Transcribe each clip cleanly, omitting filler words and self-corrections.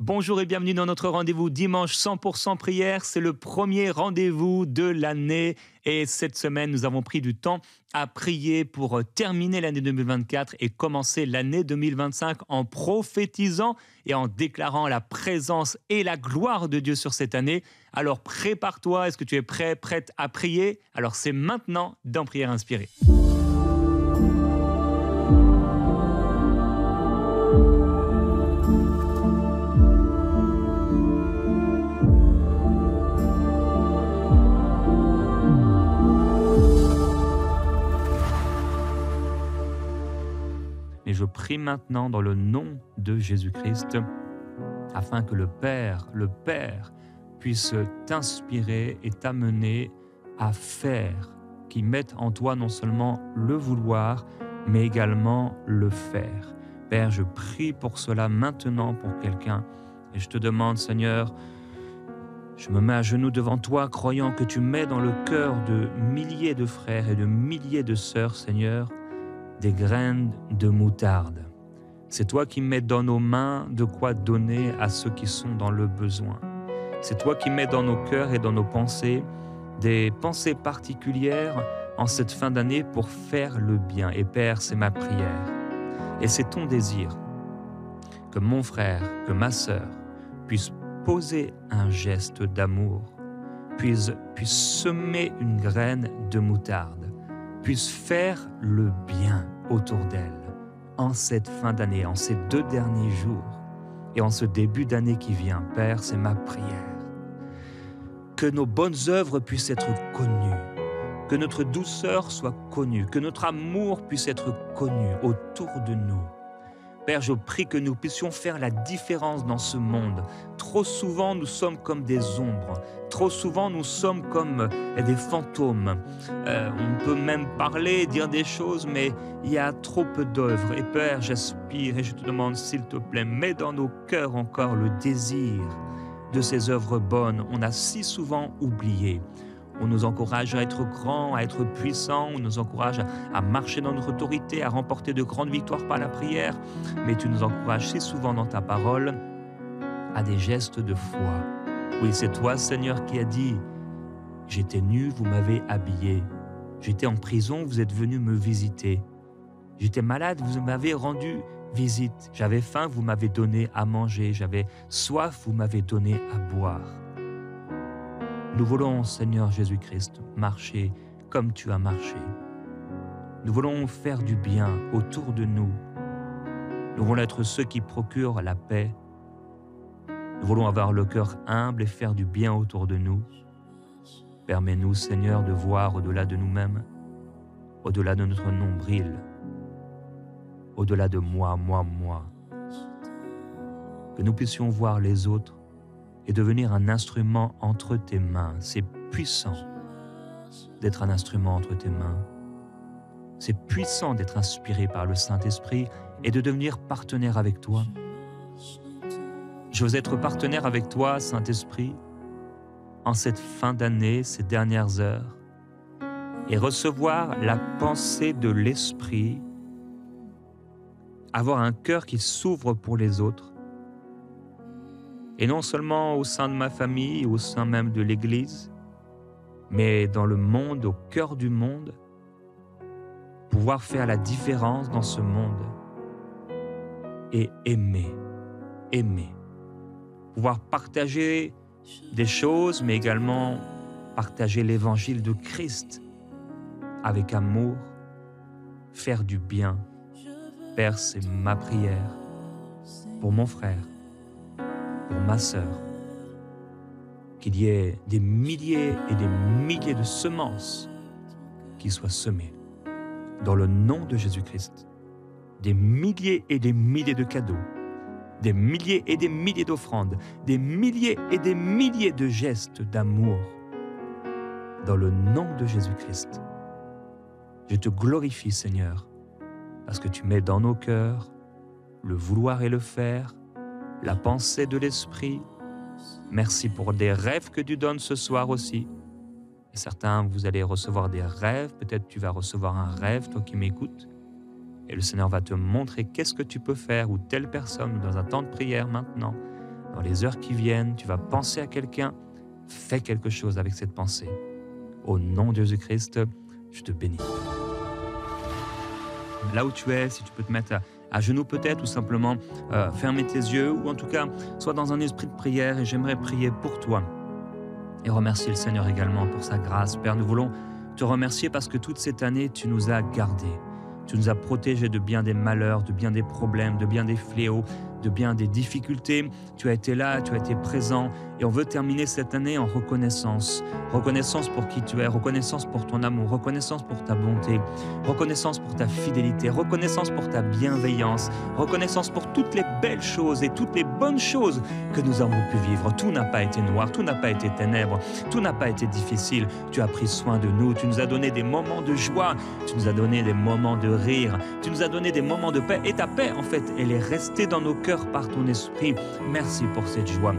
Bonjour et bienvenue dans notre rendez-vous dimanche 100% prière. C'est le premier rendez-vous de l'année et cette semaine, nous avons pris du temps à prier pour terminer l'année 2024 et commencer l'année 2025 en prophétisant et en déclarant la présence et la gloire de Dieu sur cette année. Alors prépare-toi, est-ce que tu es prêt, prête à prier? Alors c'est maintenant dans Prière Inspirée. Et je prie maintenant dans le nom de Jésus-Christ, afin que le Père puisse t'inspirer et t'amener à faire, qu'il mette en toi non seulement le vouloir, mais également le faire. Père, je prie pour cela maintenant pour quelqu'un, et je te demande, Seigneur, je me mets à genoux devant toi, croyant que tu mets dans le cœur de milliers de frères et de milliers de sœurs, Seigneur, des graines de moutarde. C'est toi qui mets dans nos mains de quoi donner à ceux qui sont dans le besoin. C'est toi qui mets dans nos cœurs et dans nos pensées des pensées particulières en cette fin d'année pour faire le bien. Et Père, c'est ma prière. Et c'est ton désir que mon frère, que ma sœur puisse poser un geste d'amour, puisse semer une graine de moutarde, puisse faire le bien autour d'elle en cette fin d'année, en ces 2 derniers jours et en ce début d'année qui vient. Père, c'est ma prière. Que nos bonnes œuvres puissent être connues, que notre douceur soit connue, que notre amour puisse être connu autour de nous. Père, je prie que nous puissions faire la différence dans ce monde. Trop souvent, nous sommes comme des ombres. Trop souvent, nous sommes comme des fantômes. On peut même parler, dire des choses, mais il y a trop peu d'œuvres. Et Père, j'aspire et je te demande, s'il te plaît, mets dans nos cœurs encore le désir de ces œuvres bonnes. On a si souvent oublié. On nous encourage à être grands, à être puissants, on nous encourage à marcher dans notre autorité, à remporter de grandes victoires par la prière. Mais tu nous encourages si souvent dans ta parole à des gestes de foi. Oui, c'est toi, Seigneur, qui as dit « J'étais nu, vous m'avez habillé. J'étais en prison, vous êtes venu me visiter. J'étais malade, vous m'avez rendu visite. J'avais faim, vous m'avez donné à manger. J'avais soif, vous m'avez donné à boire. » Nous voulons, Seigneur Jésus-Christ, marcher comme tu as marché. Nous voulons faire du bien autour de nous. Nous voulons être ceux qui procurent la paix. Nous voulons avoir le cœur humble et faire du bien autour de nous. Permets-nous, Seigneur, de voir au-delà de nous-mêmes, au-delà de notre nombril, au-delà de moi. Que nous puissions voir les autres et devenir un instrument entre tes mains. C'est puissant d'être un instrument entre tes mains. C'est puissant d'être inspiré par le Saint-Esprit et de devenir partenaire avec toi. Je veux être partenaire avec toi, Saint-Esprit, en cette fin d'année, ces dernières heures, et recevoir la pensée de l'Esprit, avoir un cœur qui s'ouvre pour les autres, et non seulement au sein de ma famille, au sein même de l'Église, mais dans le monde, au cœur du monde, pouvoir faire la différence dans ce monde et aimer. Pouvoir partager des choses, mais également partager l'évangile de Christ avec amour, faire du bien. Père, c'est ma prière pour mon frère, pour ma sœur, qu'il y ait des milliers et des milliers de semences qui soient semées dans le nom de Jésus-Christ. Des milliers et des milliers de cadeaux, des milliers et des milliers d'offrandes, des milliers et des milliers de gestes d'amour dans le nom de Jésus-Christ. Je te glorifie, Seigneur, parce que tu mets dans nos cœurs le vouloir et le faire, la pensée de l'Esprit. Merci pour des rêves que tu donnes ce soir aussi. Et certains, vous allez recevoir des rêves. Peut-être tu vas recevoir un rêve, toi qui m'écoutes. Et le Seigneur va te montrer qu'est-ce que tu peux faire, ou telle personne, dans un temps de prière maintenant, dans les heures qui viennent, tu vas penser à quelqu'un, fais quelque chose avec cette pensée. Au nom de Jésus-Christ, je te bénis. Là où tu es, si tu peux te mettre à genoux peut-être, ou simplement fermer tes yeux, ou en tout cas, sois dans un esprit de prière, et j'aimerais prier pour toi. Et remercier le Seigneur également pour sa grâce. Père, nous voulons te remercier parce que toute cette année, tu nous as gardés. Tu nous as protégés de bien des malheurs, de bien des problèmes, de bien des fléaux, de bien des difficultés. Tu as été là, tu as été présent. Et on veut terminer cette année en reconnaissance. Reconnaissance pour qui tu es, reconnaissance pour ton amour, reconnaissance pour ta bonté, reconnaissance pour ta fidélité, reconnaissance pour ta bienveillance, reconnaissance pour toutes les belles choses et toutes les bonnes choses que nous avons pu vivre. Tout n'a pas été noir, tout n'a pas été ténèbres, tout n'a pas été difficile. Tu as pris soin de nous, tu nous as donné des moments de joie, tu nous as donné des moments de rire, tu nous as donné des moments de paix. Et ta paix, en fait, elle est restée dans nos cœurs par ton esprit. Merci pour cette joie.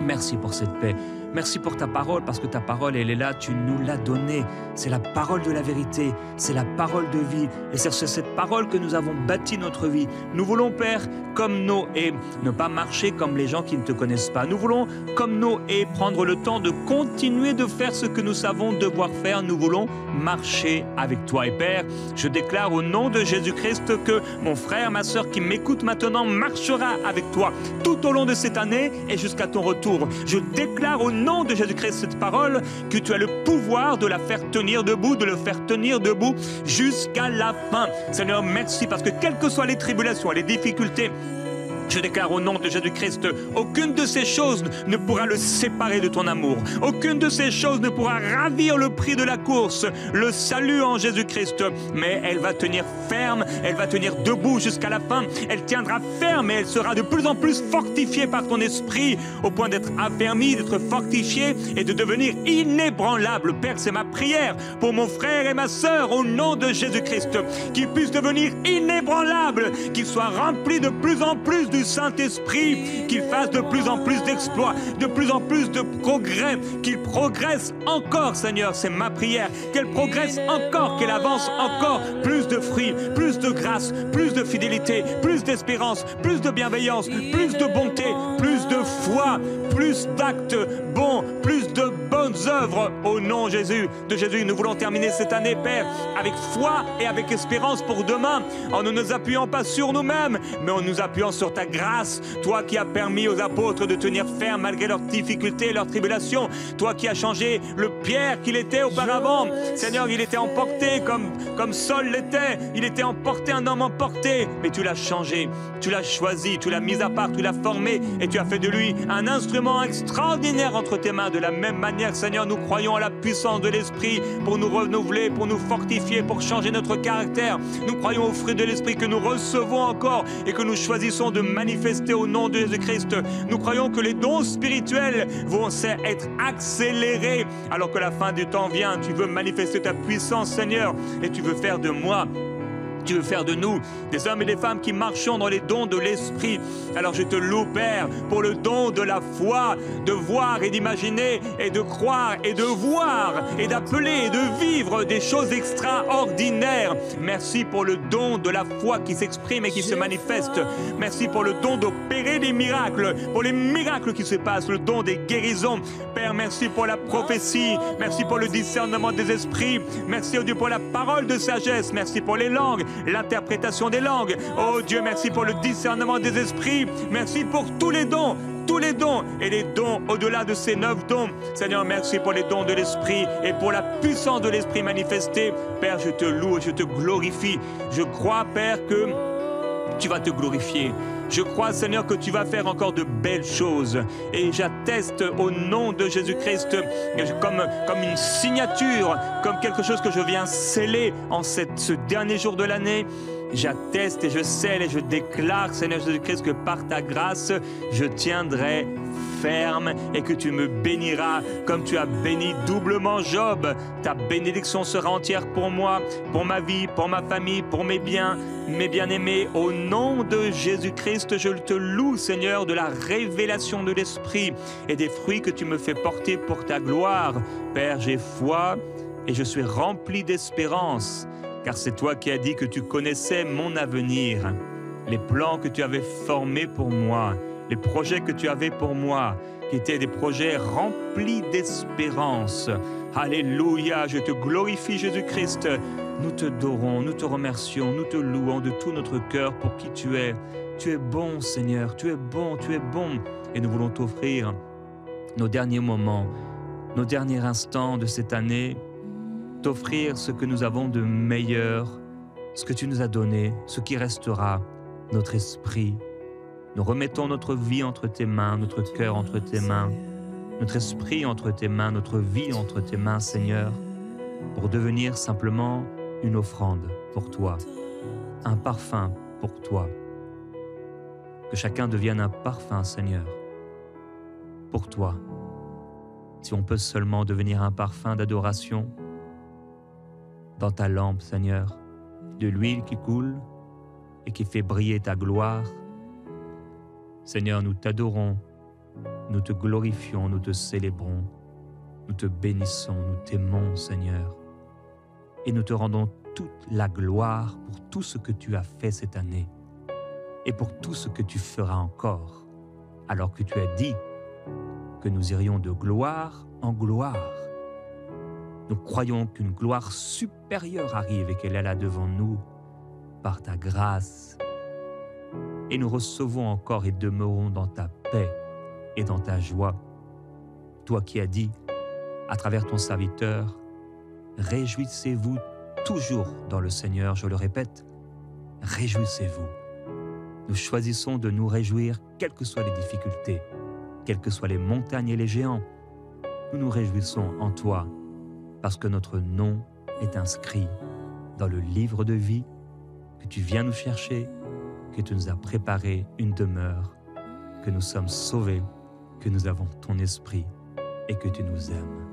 Merci pour cette paix. Merci pour ta parole, parce que ta parole, elle est là, tu nous l'as donnée. C'est la parole de la vérité, c'est la parole de vie. Et c'est sur cette parole que nous avons bâti notre vie. Nous voulons, Père, comme Noé, ne pas marcher comme les gens qui ne te connaissent pas. Nous voulons, comme Noé, prendre le temps de continuer de faire ce que nous savons devoir faire. Nous voulons marcher avec toi. Et Père, je déclare au nom de Jésus-Christ que mon frère, ma sœur qui m'écoute maintenant marchera avec toi tout au long de cette année et jusqu'à ton retour. Je déclare au nom de Jésus-Christ cette parole, que tu as le pouvoir de la faire tenir debout, de le faire tenir debout jusqu'à la fin. Seigneur, merci, parce que quelles que soient les tribulations, les difficultés, je déclare au nom de Jésus-Christ, aucune de ces choses ne pourra le séparer de ton amour. Aucune de ces choses ne pourra ravir le prix de la course, le salut en Jésus-Christ. Mais elle va tenir ferme, elle va tenir debout jusqu'à la fin. Elle tiendra ferme et elle sera de plus en plus fortifiée par ton esprit, au point d'être affermie, d'être fortifiée et de devenir inébranlable. Père, c'est ma prière pour mon frère et ma sœur, au nom de Jésus-Christ, qu'ils puissent devenir inébranlables, qu'ils soient remplis de plus en plus du Saint-Esprit, qu'il fasse de plus en plus d'exploits, de plus en plus de progrès, qu'il progresse encore, Seigneur, c'est ma prière, qu'elle progresse encore, qu'elle avance encore, plus de fruits, plus de grâce, plus de fidélité, plus d'espérance, plus de bienveillance, plus de bonté, plus de foi, plus d'actes bons, plus de bonnes œuvres. Au nom de Jésus, nous voulons terminer cette année, Père, avec foi et avec espérance pour demain, en ne nous appuyant pas sur nous-mêmes, mais en nous appuyant sur ta grâce, toi qui as permis aux apôtres de tenir ferme malgré leurs difficultés et leurs tribulations, toi qui as changé le Pierre qu'il était auparavant. Seigneur, il était emporté comme Saul l'était, il était emporté, un homme emporté, mais tu l'as changé, tu l'as choisi, tu l'as mis à part, tu l'as formé et tu as fait de lui un instrument extraordinaire entre tes mains. De la même manière, Seigneur, nous croyons à la puissance de l'Esprit pour nous renouveler, pour nous fortifier, pour changer notre caractère. Nous croyons au fruit de l'Esprit que nous recevons encore et que nous choisissons de manifester au nom de Jésus-Christ. Nous croyons que les dons spirituels vont être accélérés alors que la fin du temps vient. Tu veux manifester ta puissance, Seigneur, et tu veux faire de moi, tu veux faire de nous des hommes et des femmes qui marchons dans les dons de l'Esprit. Alors je te loue, Père, pour le don de la foi, de voir et d'imaginer et de croire et de voir et d'appeler et de vivre des choses extraordinaires. Merci pour le don de la foi qui s'exprime et qui se manifeste. Merci pour le don d'opérer des miracles, pour les miracles qui se passent, le don des guérisons. Père, merci pour la prophétie, merci pour le discernement des esprits, merci, oh Dieu, pour la parole de sagesse, merci pour les langues, l'interprétation des langues. Oh Dieu, merci pour le discernement des esprits. Merci pour tous les dons et les dons au-delà de ces 9 dons. Seigneur, merci pour les dons de l'Esprit et pour la puissance de l'Esprit manifestée. Père, je te loue et je te glorifie. Je crois, Père, que tu vas te glorifier. Je crois, Seigneur, que tu vas faire encore de belles choses. Et j'atteste au nom de Jésus-Christ comme une signature, comme quelque chose que je viens sceller en ce dernier jour de l'année. J'atteste et je scelle et je déclare, Seigneur Jésus-Christ, que par ta grâce, je tiendrai ferme et que tu me béniras comme tu as béni doublement Job. Ta bénédiction sera entière pour moi, pour ma vie, pour ma famille, pour mes biens, mes bien-aimés. Au nom de Jésus-Christ, je te loue, Seigneur, de la révélation de l'Esprit et des fruits que tu me fais porter pour ta gloire. Père, j'ai foi et je suis rempli d'espérance, car c'est toi qui as dit que tu connaissais mon avenir, les plans que tu avais formés pour moi les projets que tu avais pour moi, qui étaient des projets remplis d'espérance. Alléluia, je te glorifie Jésus-Christ. Nous te adorons, nous te remercions, nous te louons de tout notre cœur pour qui tu es. Tu es bon Seigneur, tu es bon, tu es bon. Et nous voulons t'offrir nos derniers moments, nos derniers instants de cette année, t'offrir ce que nous avons de meilleur, ce que tu nous as donné, ce qui restera, notre esprit. Nous remettons notre vie entre tes mains, notre cœur entre tes mains, notre esprit entre tes mains, notre vie entre tes mains, Seigneur, pour devenir simplement une offrande pour toi, un parfum pour toi. Que chacun devienne un parfum, Seigneur, pour toi. Si on peut seulement devenir un parfum d'adoration dans ta lampe, Seigneur, de l'huile qui coule et qui fait briller ta gloire. Seigneur, nous t'adorons, nous te glorifions, nous te célébrons, nous te bénissons, nous t'aimons, Seigneur. Et nous te rendons toute la gloire pour tout ce que tu as fait cette année et pour tout ce que tu feras encore, alors que tu as dit que nous irions de gloire en gloire. Nous croyons qu'une gloire supérieure arrive et qu'elle est là devant nous par ta grâce. Et nous recevons encore et demeurons dans ta paix et dans ta joie. Toi qui as dit, à travers ton serviteur, réjouissez-vous toujours dans le Seigneur, je le répète, réjouissez-vous. Nous choisissons de nous réjouir, quelles que soient les difficultés, quelles que soient les montagnes et les géants. Nous nous réjouissons en toi, parce que notre nom est inscrit dans le livre de vie, que tu viens nous chercher, que tu nous as préparé une demeure, que nous sommes sauvés, que nous avons ton esprit et que tu nous aimes.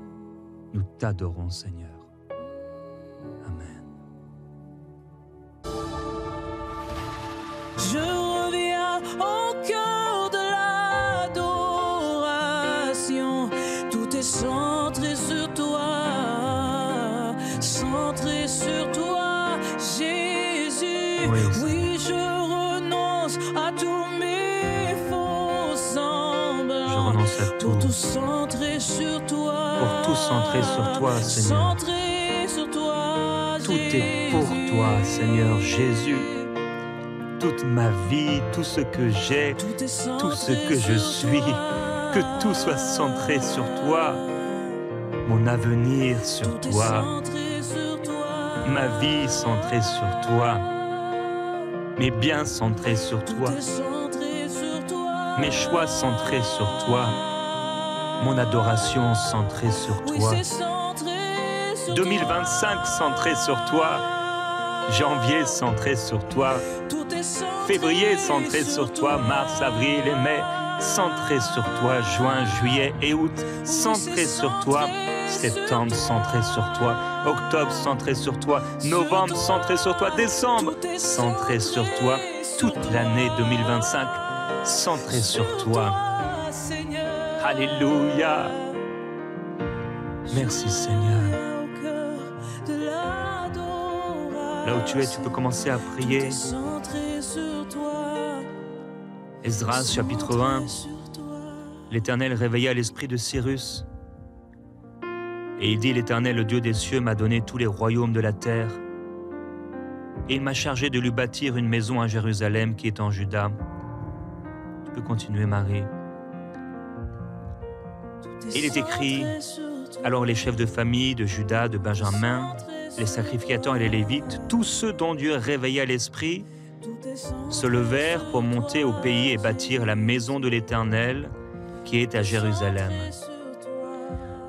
Nous t'adorons, Seigneur. Amen. Je reviens au cœur de l'adoration. Tout est centré sur toi, centré sur toi, Jésus. Oui, je renonce à tous mes faux semblants. Je renonce à tout. Pour tout centrer sur toi. Pour tout centrer sur toi, Seigneur. Centré sur toi, tout est pour toi, Seigneur Jésus. Toute ma vie, tout ce que j'ai, tout ce que je suis, que tout soit centré sur toi, mon avenir sur toi, ma vie centrée sur toi, mes biens centrés sur toi, mes choix centrés sur toi, mon adoration centrée sur toi, 2025 centré sur toi, janvier centré sur toi, février centré sur toi, mars, avril et mai centré sur toi, juin, juillet et août centré sur toi, septembre centré sur toi, octobre centré sur toi, novembre centré sur toi, décembre centré sur toi, toute l'année 2025 centré sur toi. Alléluia. Merci Seigneur. Là où tu es, tu peux commencer à prier. Esdras, chapitre 1. L'Éternel réveilla l'esprit de Cyrus. Et il dit, l'Éternel, le Dieu des cieux, m'a donné tous les royaumes de la terre. Et il m'a chargé de lui bâtir une maison à Jérusalem qui est en Juda. Tu peux continuer, Marie. Et il est écrit, alors les chefs de famille de Juda, de Benjamin, les sacrificateurs et les Lévites, tous ceux dont Dieu réveilla l'esprit, se levèrent pour monter au pays et bâtir la maison de l'Éternel qui est à Jérusalem.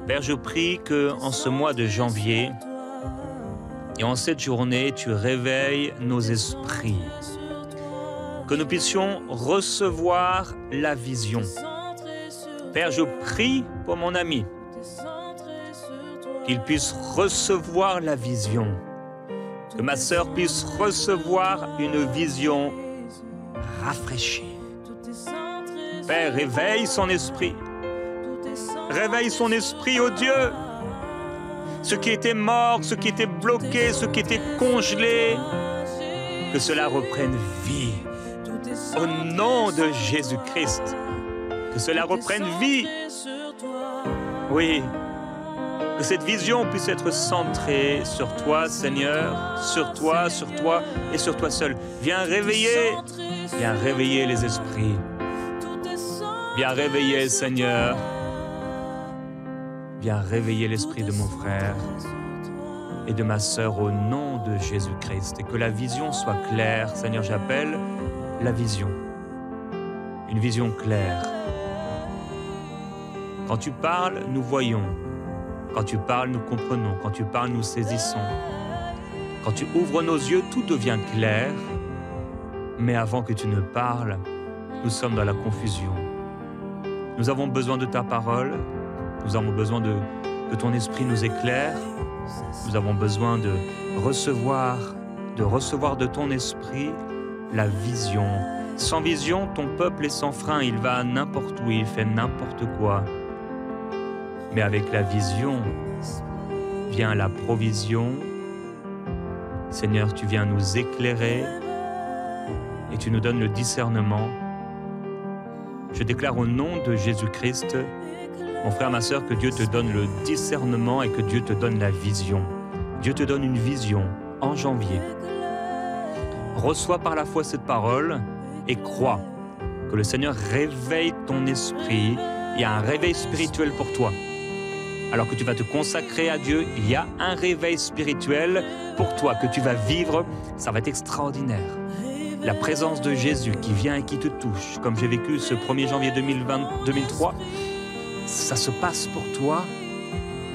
Père, je prie qu'en ce mois de janvier et en cette journée, tu réveilles nos esprits, que nous puissions recevoir la vision. Père, je prie pour mon ami, qu'il puisse recevoir la vision, que ma sœur puisse recevoir une vision rafraîchie. Père, réveille son esprit. Réveille son esprit, ô Dieu. Ce qui était mort, ce qui était bloqué, ce qui était congelé, que cela reprenne vie. au nom de Jésus-Christ. Que cela reprenne vie. Oui, que cette vision puisse être centrée sur toi, Seigneur, sur toi et sur toi seul. Viens réveiller les esprits. Viens réveiller, Seigneur. Viens réveiller l'esprit de mon frère et de ma sœur au nom de Jésus-Christ. Et que la vision soit claire. Seigneur, j'appelle la vision. Une vision claire. Quand tu parles, nous voyons. Quand tu parles, nous comprenons. Quand tu parles, nous saisissons. Quand tu ouvres nos yeux, tout devient clair. Mais avant que tu ne parles, nous sommes dans la confusion. Nous avons besoin de ta parole. Nous avons besoin que ton esprit nous éclaire. Nous avons besoin de recevoir de ton esprit la vision. Sans vision, ton peuple est sans frein. Il va n'importe où, il fait n'importe quoi. Mais avec la vision vient la provision. Seigneur, tu viens nous éclairer et tu nous donnes le discernement. Je déclare au nom de Jésus-Christ, mon frère, ma sœur, que Dieu te donne le discernement et que Dieu te donne la vision. Dieu te donne une vision en janvier. Reçois par la foi cette parole et crois que le Seigneur réveille ton esprit. Il y a un réveil spirituel pour toi. Alors que tu vas te consacrer à Dieu, il y a un réveil spirituel pour toi que tu vas vivre. Ça va être extraordinaire. La présence de Jésus qui vient et qui te touche, comme j'ai vécu ce 1er janvier 2023, ça se passe pour toi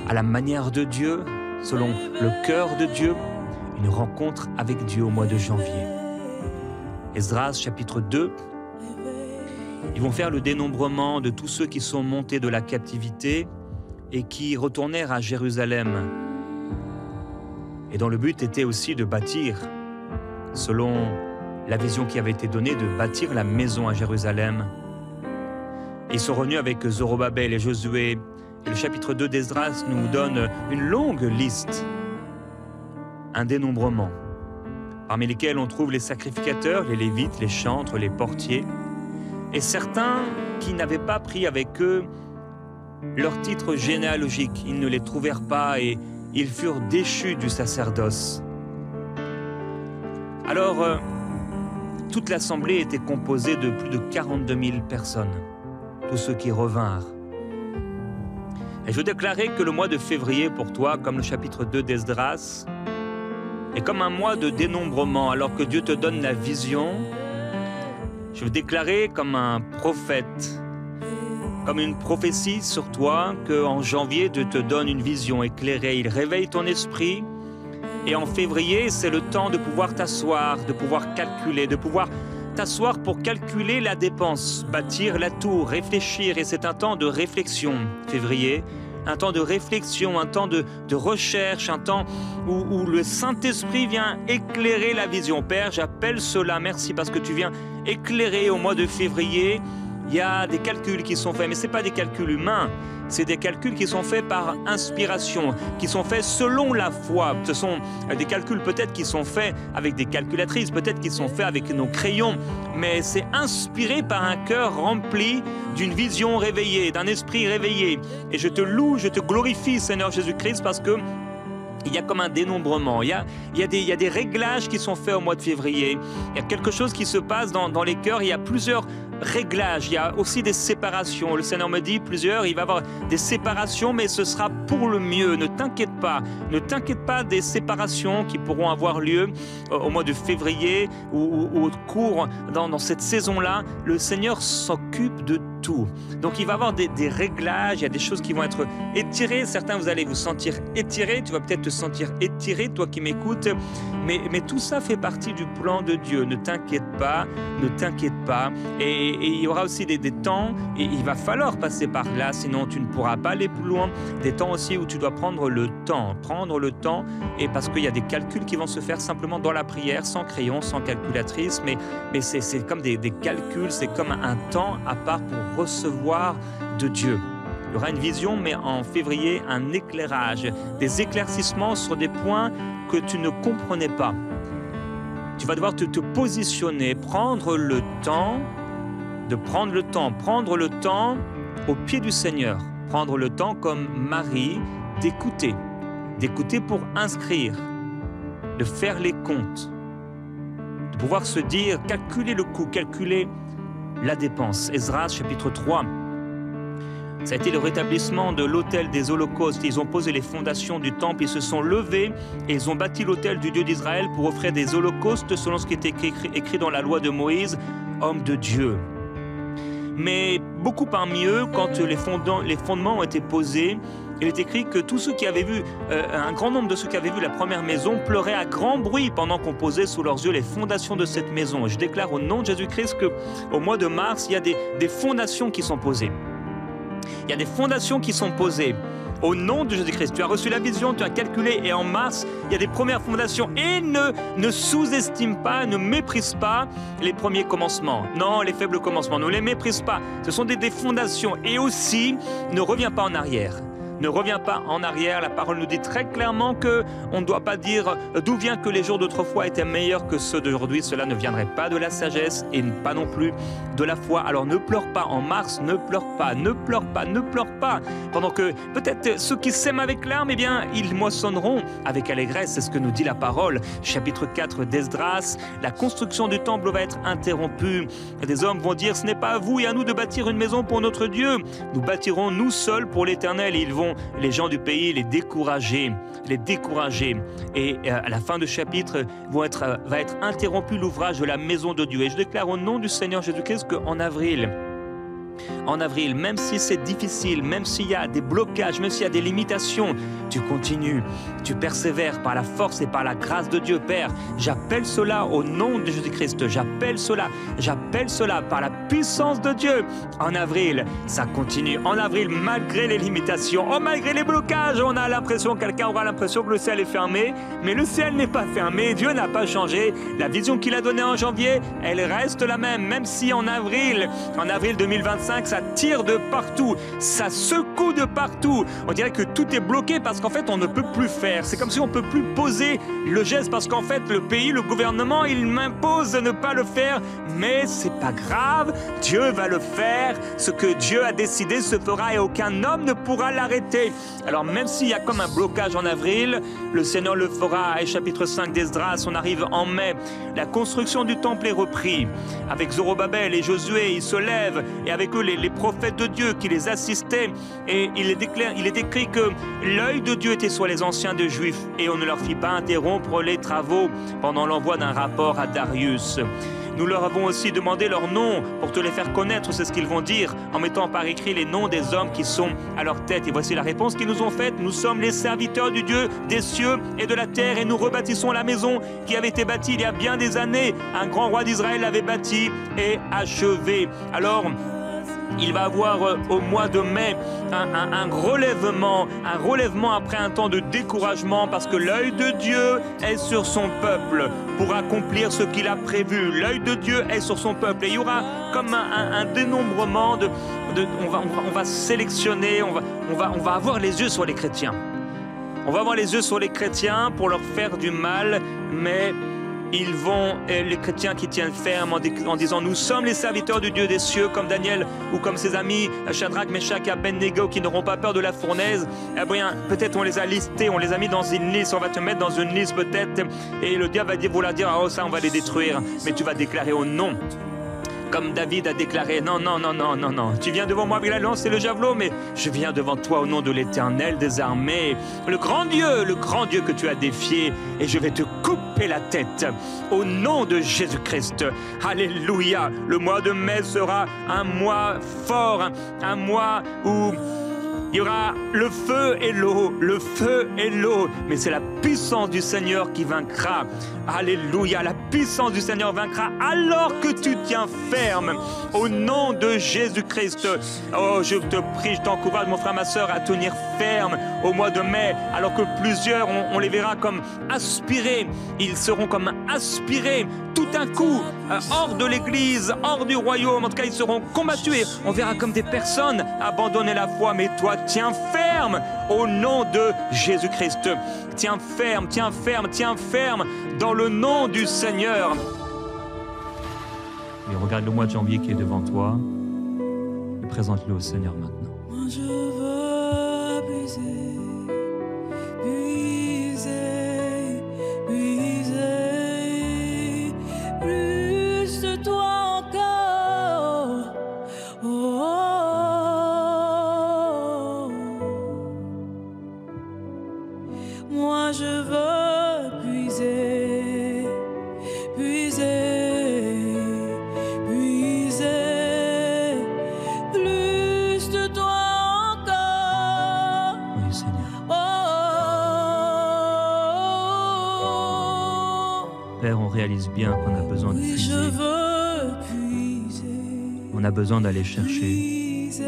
à la manière de Dieu, selon le cœur de Dieu, une rencontre avec Dieu au mois de janvier. Esdras, chapitre 2, ils vont faire le dénombrement de tous ceux qui sont montés de la captivité et qui retournèrent à Jérusalem. Et dont le but était aussi de bâtir, selon la vision qui avait été donnée, de bâtir la maison à Jérusalem. Ils sont revenus avec Zorobabel et Josué. Et le chapitre 2 d'Esdras nous donne une longue liste, un dénombrement, parmi lesquels on trouve les sacrificateurs, les lévites, les chantres, les portiers, et certains qui n'avaient pas pris avec eux leur titre généalogique. Ils ne les trouvèrent pas et ils furent déchus du sacerdoce. Alors, toute l'assemblée était composée de plus de 42 000 personnes, tous ceux qui revinrent. Et je déclarais que le mois de février pour toi, comme le chapitre 2 d'Esdras, est comme un mois de dénombrement. Alors que Dieu te donne la vision, je veux déclarer comme un prophète, comme une prophétie sur toi, qu'en janvier, Dieu te donne une vision éclairée. Il réveille ton esprit. Et en février, c'est le temps de pouvoir t'asseoir, de pouvoir calculer, de pouvoir t'asseoir pour calculer la dépense, bâtir la tour, réfléchir. Et c'est un temps de réflexion, février. Un temps de réflexion, un temps de recherche, un temps où le Saint-Esprit vient éclairer la vision. Père, j'appelle cela, merci parce que tu viens éclairer au mois de février. Il y a des calculs qui sont faits, mais ce n'est pas des calculs humains. C'est des calculs qui sont faits par inspiration, qui sont faits selon la foi. Ce sont des calculs peut-être qui sont faits avec des calculatrices, peut-être qui sont faits avec nos crayons, mais c'est inspiré par un cœur rempli d'une vision réveillée, d'un esprit réveillé. Et je te loue, je te glorifie, Seigneur Jésus-Christ, parce que il y a comme un dénombrement, il y a des réglages qui sont faits au mois de février. Il y a quelque chose qui se passe dans les cœurs, il y a plusieurs réglages, il y a aussi des séparations. Le Seigneur me dit il va y avoir des séparations, mais ce sera pour le mieux. Ne t'inquiète pas des séparations qui pourront avoir lieu au mois de février ou au cours dans cette saison-là. Le Seigneur s'occupe de tout. Donc il va y avoir des réglages, il y a des choses qui vont être étirées. Certains, vous allez vous sentir étirés, tu vas peut-être te sentir étiré, toi qui m'écoutes, mais tout ça fait partie du plan de Dieu. Ne t'inquiète pas. Et il y aura aussi des temps, et il va falloir passer par là, sinon tu ne pourras pas aller plus loin. Des temps aussi où tu dois prendre le temps, et parce qu'il y a des calculs qui vont se faire simplement dans la prière, sans crayon, sans calculatrice, mais c'est comme des calculs, c'est comme un temps à part pour recevoir de Dieu. Il y aura une vision, mais en février, un éclairage, des éclaircissements sur des points que tu ne comprenais pas. tu vas devoir te positionner, prendre le temps au pied du Seigneur, prendre le temps comme Marie d'écouter pour inscrire, de faire les comptes, de pouvoir se dire, calculer le coût, calculer la dépense. Esdras chapitre 3, ça a été le rétablissement de l'autel des holocaustes. Ils ont posé les fondations du temple, ils se sont levés et ils ont bâti l'autel du Dieu d'Israël pour offrir des holocaustes selon ce qui était écrit dans la loi de Moïse, homme de Dieu. Mais beaucoup parmi eux, quand les fondements ont été posés, il est écrit que tous ceux qui avaient vu, un grand nombre de ceux qui avaient vu la première maison pleuraient à grand bruit pendant qu'on posait sous leurs yeux les fondations de cette maison. Et je déclare au nom de Jésus-Christ qu'au mois de mars, il y a des fondations qui sont posées. Il y a des fondations qui sont posées au nom de Jésus-Christ. Tu as reçu la vision, tu as calculé et en mars, il y a des premières fondations. Et ne sous-estime pas, ne méprise pas les premiers commencements. Non, les faibles commencements, ne les méprise pas. Ce sont des fondations. Et aussi, ne reviens pas en arrière. Ne reviens pas en arrière. La parole nous dit très clairement qu'on ne doit pas dire d'où vient que les jours d'autrefois étaient meilleurs que ceux d'aujourd'hui. Cela ne viendrait pas de la sagesse et pas non plus de la foi. Alors ne pleure pas en mars, ne pleure pas, ne pleure pas, ne pleure pas. Pendant que peut-être ceux qui sèment avec larmes, eh bien, ils moissonneront avec allégresse. C'est ce que nous dit la parole. Chapitre 4 d'Esdras, la construction du temple va être interrompue. Des hommes vont dire, ce n'est pas à vous et à nous de bâtir une maison pour notre Dieu. Nous bâtirons nous seuls pour l'Éternel. Et ils vont, les gens du pays, les décourager. Et à la fin du chapitre, va être interrompu l'ouvrage de la maison de Dieu. Et je déclare au nom du Seigneur Jésus-Christ qu'en avril, même si c'est difficile, même s'il y a des blocages, même s'il y a des limitations, tu continues, tu persévères par la force et par la grâce de Dieu. Père, j'appelle cela au nom de Jésus-Christ, j'appelle cela par la puissance de Dieu. En avril, ça continue. En avril, malgré les limitations, malgré les blocages, on a l'impression, quelqu'un aura l'impression que le ciel est fermé, mais le ciel n'est pas fermé, Dieu n'a pas changé. La vision qu'il a donnée en janvier, elle reste la même si en avril 2025, ça tire de partout, ça secoue de partout. On dirait que tout est bloqué parce qu'en fait, on ne peut plus faire. C'est comme si on ne peut plus poser le geste parce qu'en fait, le pays, le gouvernement, il m'impose de ne pas le faire. Mais c'est pas grave, Dieu va le faire. Ce que Dieu a décidé se fera et aucun homme ne pourra l'arrêter. Alors même s'il y a comme un blocage en avril, le Seigneur le fera. Et chapitre 5 d'Esdras, on arrive en mai. La construction du temple est reprise. Avec Zorobabel et Josué, ils se lèvent et avec eux les prophètes de Dieu qui les assistaient. Et il est écrit que l'œil de Dieu était sur les anciens des Juifs et on ne leur fit pas interrompre les travaux pendant l'envoi d'un rapport à Darius. Nous leur avons aussi demandé leurs noms pour te les faire connaître, c'est ce qu'ils vont dire, en mettant par écrit les noms des hommes qui sont à leur tête. Et voici la réponse qu'ils nous ont faite. Nous sommes les serviteurs du Dieu des cieux et de la terre et nous rebâtissons la maison qui avait été bâtie il y a bien des années. Un grand roi d'Israël l'avait bâtie et achevée. Alors, il va avoir au mois de mai un relèvement après un temps de découragement parce que l'œil de Dieu est sur son peuple pour accomplir ce qu'il a prévu. L'œil de Dieu est sur son peuple et il y aura comme un dénombrement on va sélectionner, on va avoir les yeux sur les chrétiens. On va avoir les yeux sur les chrétiens pour leur faire du mal, mais les chrétiens qui tiennent ferme en disant nous sommes les serviteurs du Dieu des cieux, comme Daniel ou comme ses amis Shadrach, Meshach et Abednego qui n'auront pas peur de la fournaise. Eh bien, peut-être on les a listés, on les a mis dans une liste, on va te mettre dans une liste peut-être et le diable va vouloir dire oh ça on va les détruire, mais tu vas déclarer au nom. Comme David a déclaré, non, tu viens devant moi avec la lance et le javelot, mais je viens devant toi au nom de l'Éternel des armées, le grand Dieu que tu as défié, et je vais te couper la tête au nom de Jésus-Christ. Alléluia, le mois de mai sera un mois fort, un mois où il y aura le feu et l'eau, mais c'est la puissance du Seigneur qui vaincra. Alléluia, la puissance du Seigneur vaincra alors que tu tiens ferme au nom de Jésus-Christ. Oh, je te prie, je t'encourage, mon frère, ma sœur, à tenir ferme au mois de mai, alors que plusieurs, on les verra comme aspirés. Ils seront comme aspirés tout d'un coup, hors de l'église, hors du royaume. En tout cas, ils seront combattus. On verra comme des personnes abandonner la foi, mais toi, tiens ferme au nom de Jésus-Christ. Tiens ferme dans le nom du Seigneur. Et regarde le mois de janvier qui est devant toi et présente-le au Seigneur maintenant. Moi je veux puiser, puiser, puiser, plus de toi encore. Oh, oh, oh. Moi je veux puiser, puiser, puiser, plus de toi encore. Oui, Seigneur. Oh, oh, oh. Père, on réalise bien qu'on a besoin de Oui, puiser. je veux puiser, On a besoin d'aller chercher. puiser,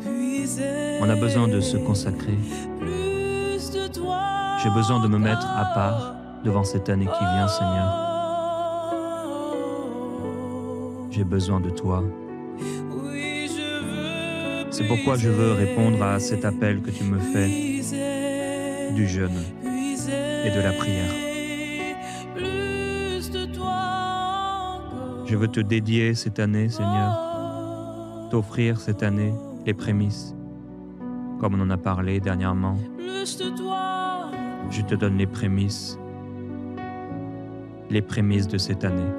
puiser, On a besoin de se consacrer. plus de toi. J'ai besoin de me mettre à part devant cette année qui vient, Seigneur. J'ai besoin de toi. Oui, je veux C'est pourquoi je veux répondre à cet appel que tu me fais puiser, du jeûne puiser, et de la prière. plus de toi encore. Je veux te dédier cette année, Seigneur, t'offrir cette année les prémices, comme on en a parlé dernièrement. Plus de toi. Je te donne les prémices de cette année,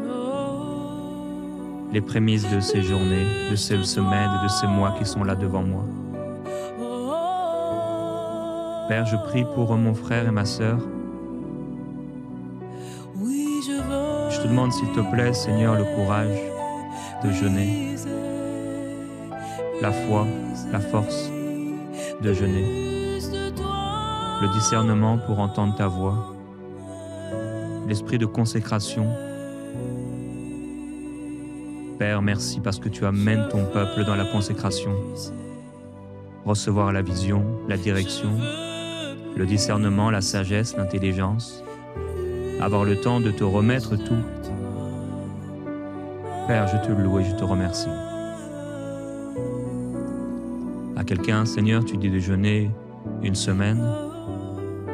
les prémices de ces journées, de ces semaines et de ces mois qui sont là devant moi. Père, je prie pour mon frère et ma sœur. Oui, je veux. Je te demande s'il te plaît, Seigneur, le courage de jeûner, la foi, la force de jeûner, le discernement pour entendre ta voix, l'esprit de consécration. Père, merci parce que tu amènes ton peuple dans la consécration. Recevoir la vision, la direction, le discernement, la sagesse, l'intelligence. Avoir le temps de te remettre tout. Père, je te loue et je te remercie. À quelqu'un, Seigneur, tu dis de jeûner une semaine.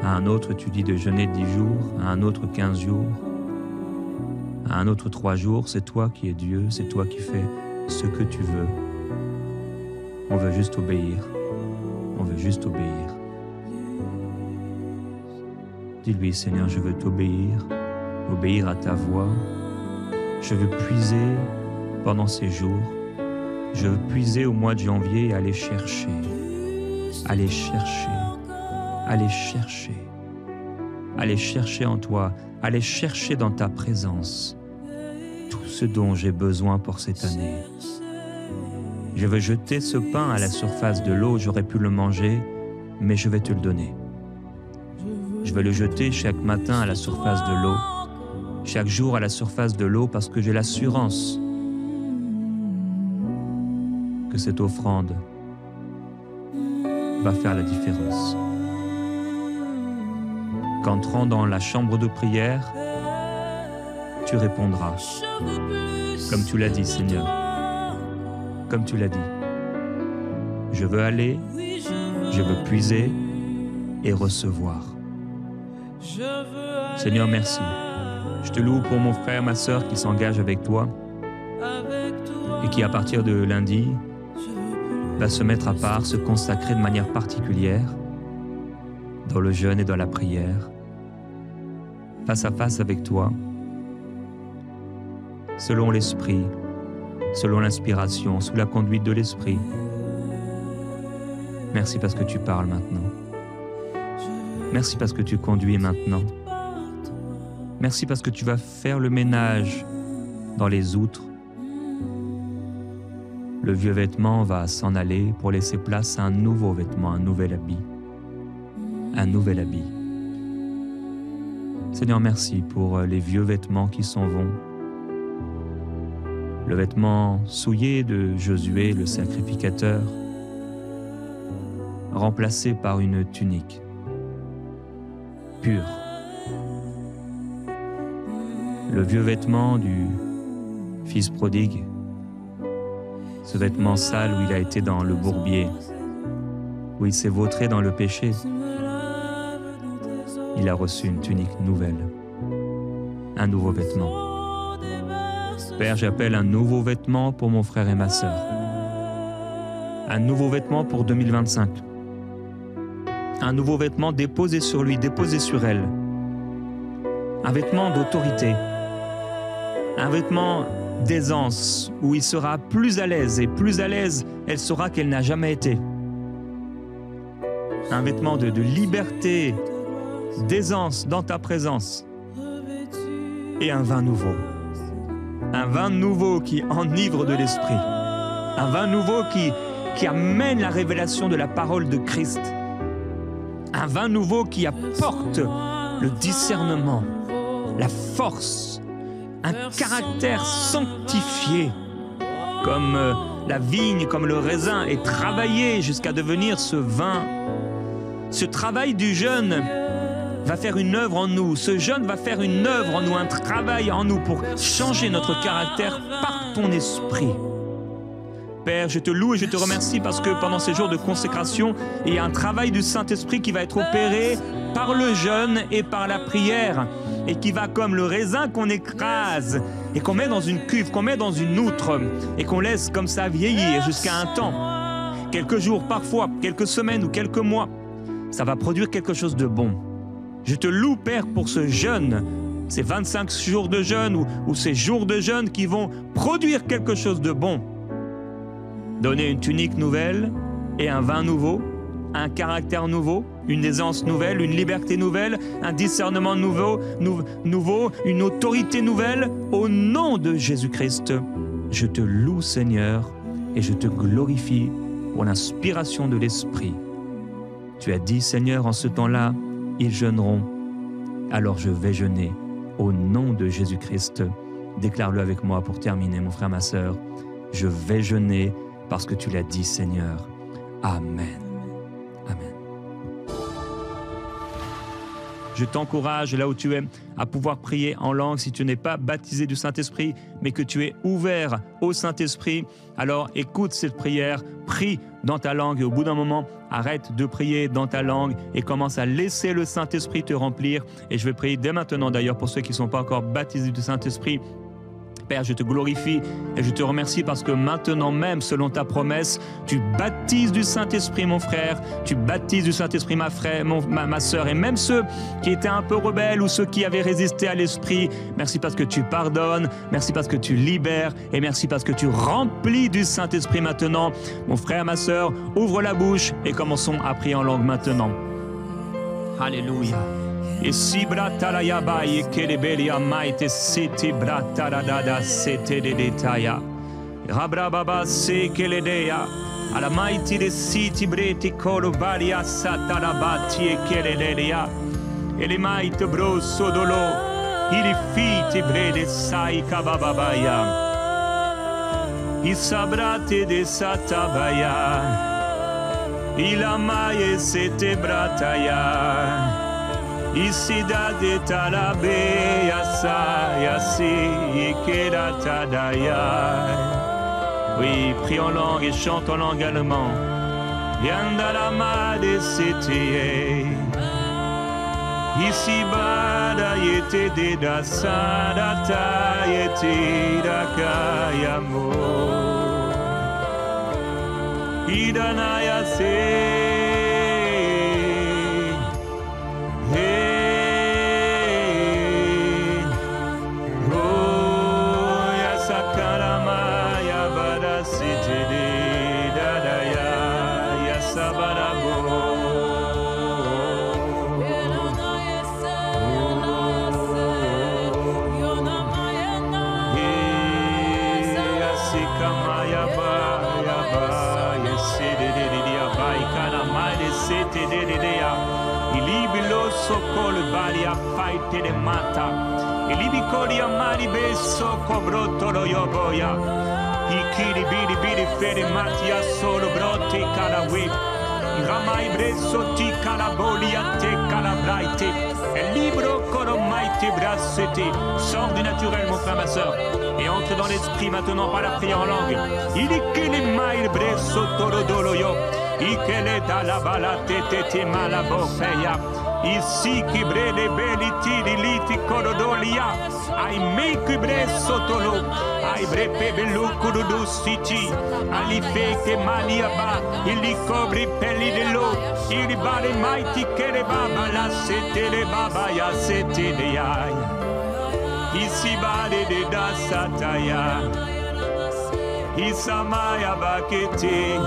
À un autre, tu dis de jeûner 10 jours. À un autre, 15 jours. À un autre, 3 jours. C'est toi qui es Dieu. C'est toi qui fais ce que tu veux. On veut juste obéir. On veut juste obéir. Dis-lui, Seigneur, je veux t'obéir. Obéir à ta voix. Je veux puiser pendant ces jours. Je veux puiser au mois de janvier et aller chercher. Aller chercher. Aller chercher. Aller chercher en toi. Aller chercher dans ta présence tout ce dont j'ai besoin pour cette année. Je veux jeter ce pain à la surface de l'eau. J'aurais pu le manger, mais je vais te le donner. Je vais le jeter chaque matin à la surface de l'eau. Chaque jour à la surface de l'eau parce que j'ai l'assurance que cette offrande va faire la différence. Qu'entrant dans la chambre de prière, tu répondras, comme tu l'as dit, Seigneur, comme tu l'as dit. Je veux aller, je veux puiser et recevoir. Seigneur, merci. Je te loue pour mon frère, ma sœur qui s'engage avec toi et qui, à partir de lundi, va se mettre à part, se consacrer de manière particulière dans le jeûne et dans la prière, face à face avec toi, selon l'Esprit, selon l'inspiration, sous la conduite de l'Esprit. Merci parce que tu parles maintenant. Merci parce que tu conduis maintenant. Merci parce que tu vas faire le ménage dans les outres. Le vieux vêtement va s'en aller pour laisser place à un nouveau vêtement, un nouvel habit. Un nouvel habit. Seigneur, merci pour les vieux vêtements qui s'en vont. Le vêtement souillé de Josué, le sacrificateur, remplacé par une tunique pure. Le vieux vêtement du fils prodigue, ce vêtement sale où il a été dans le bourbier, où il s'est vautré dans le péché, il a reçu une tunique nouvelle. un nouveau vêtement. Père, j'appelle un nouveau vêtement pour mon frère et ma sœur. Un nouveau vêtement pour 2025. Un nouveau vêtement déposé sur lui, déposé sur elle. Un vêtement d'autorité. Un vêtement d'aisance où il sera plus à l'aise et plus à l'aise elle sera qu'elle n'a jamais été. Un vêtement de liberté, d'aisance dans ta présence. Et un vin nouveau. Un vin nouveau qui enivre de l'esprit. Un vin nouveau qui amène la révélation de la parole de Christ. Un vin nouveau qui apporte le discernement, la force, un caractère sanctifié, comme la vigne, comme le raisin, est travaillé jusqu'à devenir ce vin. Ce travail du jeûne va faire une œuvre en nous. Ce jeûne va faire une œuvre en nous, un travail en nous pour changer notre caractère par ton esprit. Père, je te loue et je te remercie parce que pendant ces jours de consécration, il y a un travail du Saint-Esprit qui va être opéré par le jeûne et par la prière et qui va comme le raisin qu'on écrase et qu'on met dans une cuve, qu'on met dans une outre et qu'on laisse comme ça vieillir jusqu'à un temps, quelques jours parfois, quelques semaines ou quelques mois. Ça va produire quelque chose de bon. Je te loue, Père, pour ce jeûne, ces 25 jours de jeûne ou ces jours de jeûne qui vont produire quelque chose de bon. Donner une tunique nouvelle et un vin nouveau, un caractère nouveau, une aisance nouvelle, une liberté nouvelle, un discernement nouveau, une autorité nouvelle. Au nom de Jésus-Christ, je te loue, Seigneur, et je te glorifie pour l'inspiration de l'Esprit. Tu as dit, Seigneur, en ce temps-là, ils jeûneront. Alors je vais jeûner au nom de Jésus-Christ. Déclare-le avec moi pour terminer, mon frère, ma sœur. Je vais jeûner parce que tu l'as dit, Seigneur. Amen. Amen. Je t'encourage, là où tu es, à pouvoir prier en langue. Si tu n'es pas baptisé du Saint-Esprit, mais que tu es ouvert au Saint-Esprit, alors écoute cette prière, prie dans ta langue et au bout d'un moment, arrête de prier dans ta langue et commence à laisser le Saint-Esprit te remplir. Et je vais prier dès maintenant d'ailleurs pour ceux qui ne sont pas encore baptisés du Saint-Esprit. Père, je te glorifie et je te remercie parce que maintenant même, selon ta promesse, tu baptises du Saint-Esprit mon frère, tu baptises du Saint-Esprit ma sœur et même ceux qui étaient un peu rebelles ou ceux qui avaient résisté à l'Esprit. Merci parce que tu pardonnes, merci parce que tu libères et merci parce que tu remplis du Saint-Esprit maintenant. Mon frère, ma sœur, ouvre la bouche et commençons à prier en langue maintenant. Alléluia. Et si bratara yabai kerebelia maite siti bratara dada sete de detaya. Rabrababa se keledea. Ala maiti de siti breti kolo baria satarabati e keledea. Ele maite bro sodolo. Ili fiti brede sai kabababaya. Isabrate de satabaya. Ila maye sete brataya. Isida de talabe yasa yasi ikeda tadaya. Oui, prie en langue et chante en langue allemand. Yandalama de sete. Ici bada yete de da sadata yete da kayamo. Idanaya se. Sokol balia faite de mata. Ilibikoria mari beso cobrotolo yoboya. Ikiri biri biri fere matia solo brote kalawe. Ramai breso ti kalabolia te kalabraite. El libro koromaite brasete. Sors du naturel mon frère ma sœur et entre dans l'esprit maintenant par la prière en langue. Ilikili mai breso torodolo yo. Ikele dalabala tete malabopeya. Ici qui brede beliti di liti corodolia. Ai me qui bre sotolo. Ai bre pebelu kurudu siti. Ali feke maliaba. Ili cobri pelli de lo. Ili bale maiti kere baba la sete de baba ya sete de ai. Isi bade de da sataya. Isamaya bakete.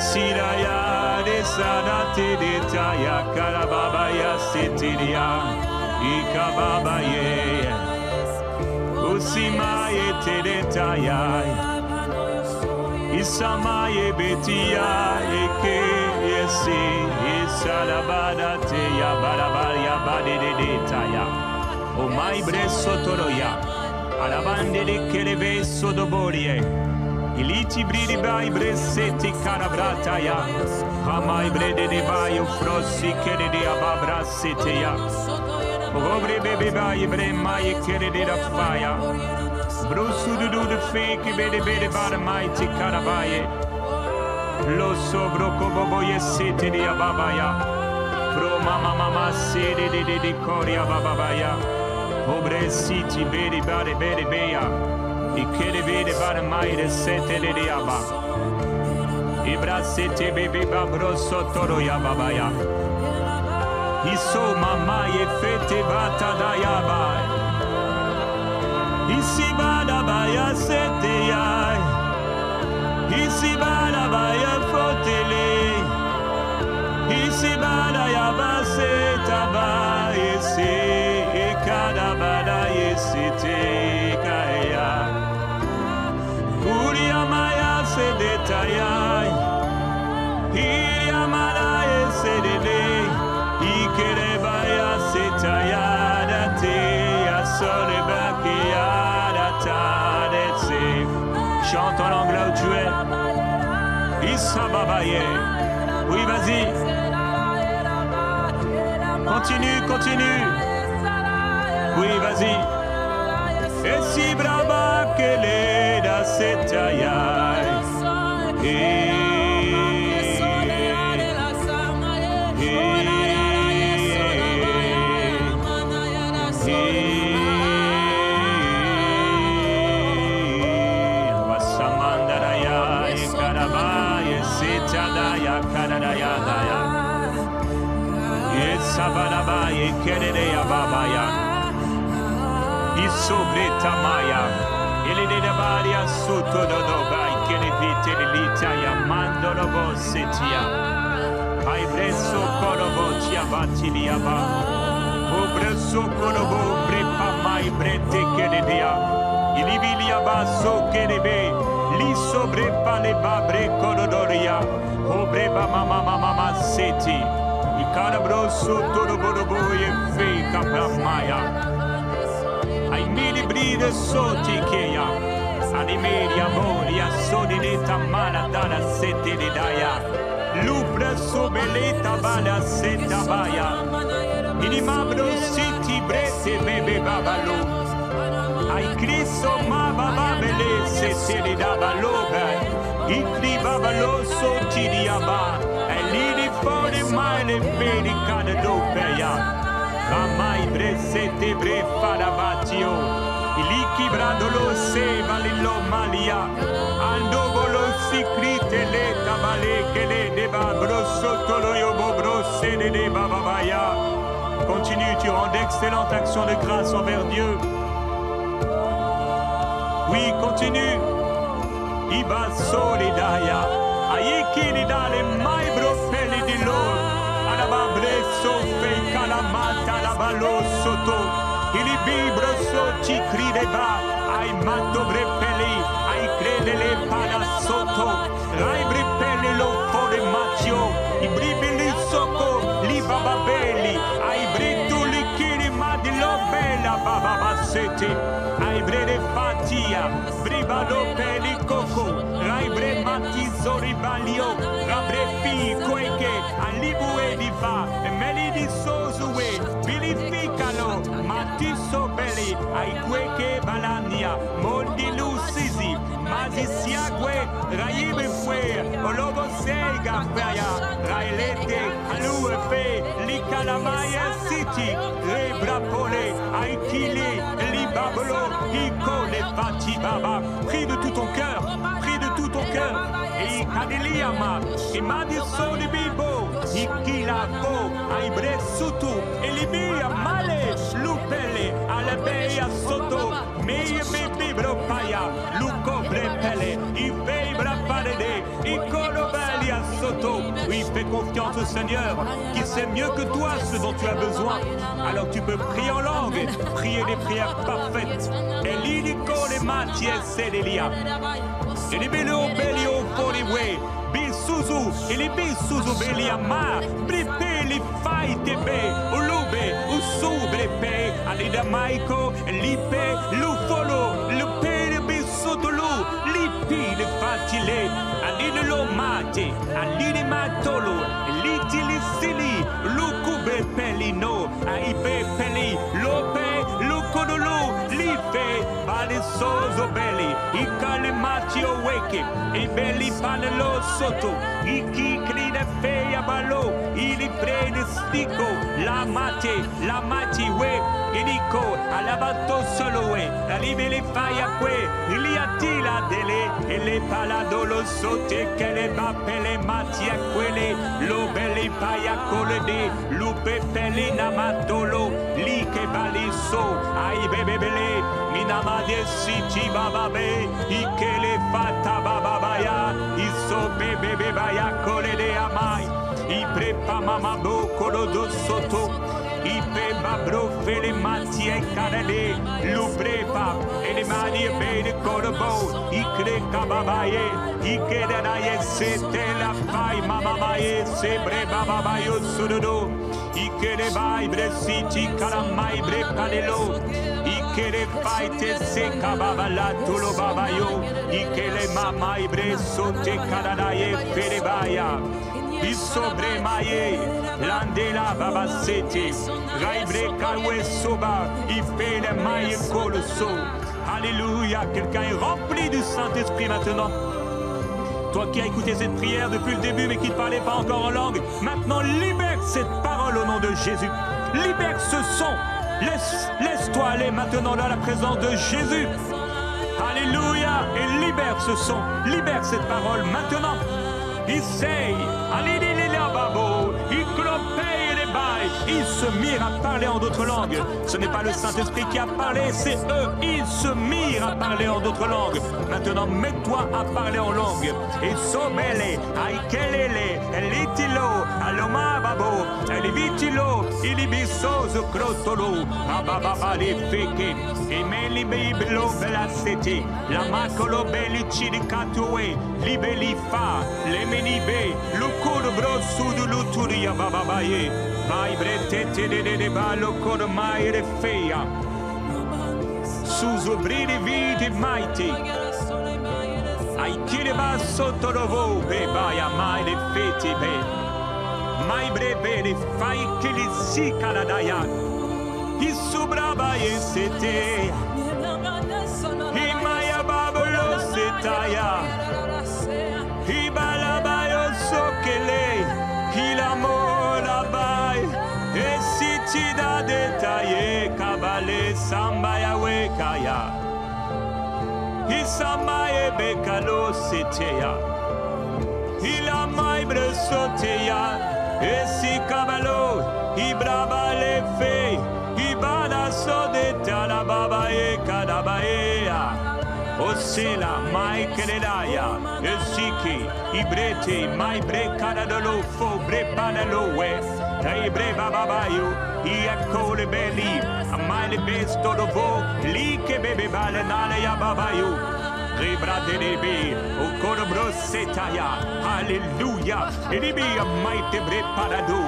Siraya de sanate de taya karababa ya setiria ikababa ye usimaye te de taya isamaye betia eke yesi isalabada te ya barabaya bade de taya o mai bresso toroya alabande de keleve sodoborie Iliti bridi bai breseti carabrataya. Hamai brede de bai frossi kere de ababra seteya. Obre bebe bai bre mai kere de da faya. Brusu du de fake bede bar mighty carabaye. Lo sobro kobobo yesete de ababaya. Pro mama sede de coria bababaya. Obre siti bede bede beya. I kere vede bare mai de sete de diaba. Ibra sete bebe babro sotoro ya babaya. Iso mama ye fete bata da yaba. Isi bada baya sete ya. Isi bada baya fotele. Isi bada ya ba seta ba ese ekada bada yesete kaya. Uria maya se detayai, iria maya se dele, ikereba ya se tayada te, asole bakiyada tadetse. Chante en anglais où tu es. Issa babaye. Oui, vas-y. Continue. Oui, vas-y. Et si brava qu'elle est dans cette aïe. Vasamandaraya e karabaya setadaya karadaya daya. E sabarabaya kereya babaya. Isobreta maya, ele de varia sotto dobai che ne vite l'Italia mandano bossetia. Ai bresso corobo ci abatiliaba. O bresso corobo brepa mai brete che ne dia. Il biliaba so che ne be, li sobrepa le babre corodoria. O breba mama seti. I carabro sotto dobo e fe capramaya. Ai mili bride soti che ya, animeri amori a sodineta mala dalla sete di daya, lupra sobeleta bala seta baya, inimabro siti brete bebe babalo, ai cristo ma bababele sete di dabaloga, i cri babalo soti di aba, e lì fuori mai le beni cada dopeya. Ramai bresete bre farabatio, iliki bradolo se valillo malia, andovolo si crite le tabale che le deba brossotto lo yobo brosse de deba babaya. Continue, tu rends d'excellentes actions de grâce envers Dieu. Oui, continue. Iba solidaya, ayeki ni dale mai brofeli di loro. Alababresso fe calamata la ballo sotto il vibro so ci crideva ai matto brepeli ai crede le pada sotto ai brepeli lo fore macchio i bribili sotto li bababelli ai bretuli chiri ma di lo bella bababasete ai brede fatia bribalo peli coco ai bre matizzo ribalio rabre fi queke alibue di fa meli di sosue bilificalo matiso belli ai queke balania moldi lucisi mazisiague raibe fue olobo sega Gafaya, Railete, Alouefe, Likalamaya City, Rebrapole, Aikili, Libabolo, Iko, les Fatibaba. Prie de tout ton cœur, prie de tout ton cœur. Et Kadiliama, et Madiso de Bibo, Ikilako, Aibre Sutu, Elibia Male, Lupele, Alebeya Soto, Meye Bibro Paya, Luko Brepele, Ibebra Parede, Ikolobelia Soto. Oui, fais confiance au Seigneur, qui sait mieux que toi ce dont tu as besoin. Alors tu peux prier en langue, prier des prières parfaites. Elidico le Mathieu Sedelia. Et les Belio Belio Foriwe, Bisuzu, et les Bisuzu Beliama, Bripe, les Failles Tebe, Ulube, Usubepe, Alida Maiko, Lipe, Lufolo, Lupe, le Bisutulu, Lipi, le Fatile, Alide Lomate, Alide Matolo, Litilisili, Lukube Pelino, Aibe Peli, Lope, Lukodolo, Lipe, Balisozo Belli, Ikale Matio Weke, Ibeli Panelo Soto, Iki Krine Feya Balo, Ili Prede Stico, La Mati We, Iliko, Alabato Soloe, La Libeli Faya Que, Iliatila Dele, Ele Paladolo Sote, Kele Bapele Matia Quele, Lobeli Paya Colede, Lupe Pelina Matolo, Like Baliso, Aibebele, Minamade Siti Bababe, Ikele Fata Bababaya, Iso Bebe Baya Colede Amai, Iprepa Mamabo Colodo Soto, Ipe Babro Fele Matie Canade, Lubrepa, Elimani Bede Corobo, Ikre Kababaye, Ikedaye Sete La Fai Mamaye, Sebre Bababayo Sudodo, Ikele Bai Bresiti Kalamai Bre Palelo, Ikele Faite Seka Babala Tulo Babayo, Ikele Mamai Bre Sote Kanadaye Ferebaya. Isobre maye, landela babasete, raibre kawe soba, ife le maye koloso. Alléluia, quelqu'un est rempli du Saint-Esprit maintenant. Toi qui as écouté cette prière depuis le début mais qui ne parlait pas encore en langue, maintenant libère cette parole au nom de Jésus. Libère ce son. Laisse-toi aller maintenant dans la présence de Jésus. Alléluia, et libère ce son, libère cette parole maintenant. Il sait, ils se mirent à parler en d'autres langues. Ce n'est pas le Saint-Esprit qui a parlé, c'est eux. Ils se mirent à parler en d'autres langues. Maintenant, mets-toi à parler en langue. Et somele, aikelele, elitilo, aloma babo, elivitilo, ilibisozo crotolo, abababa les feke, et melibiblo belasete, la macolo belici katue, libelifa, lemenibe, lucuro brosu du luturia bababaye. Vai bretete de ballo con mai refeia. Suso bridi vidi maiti. Ai kiriba sotto rovo be baia mai le feti be. Mai brebe le fai che li si caladaya. I subraba sete. I maya babolo setaya. I balabayo sokele. Il amor la baille. Et si tu da détaillé, kabale sambaya wekaya. Isamaye bekalo seteya. Il a maibre soteya. Et si kabalo, ibraba le fe. Ibada sodeta la babaye kadabaea. Osela, mai keledaya, esiki, ibrete, mai bre kadadolo, fo bre panalo we, bre bababayo, iakole beli, mai le besto dovo, like bebe bale nale ya babayo, rebra de debe, o korobro setaya, alléluia, elibi mai te bre parado,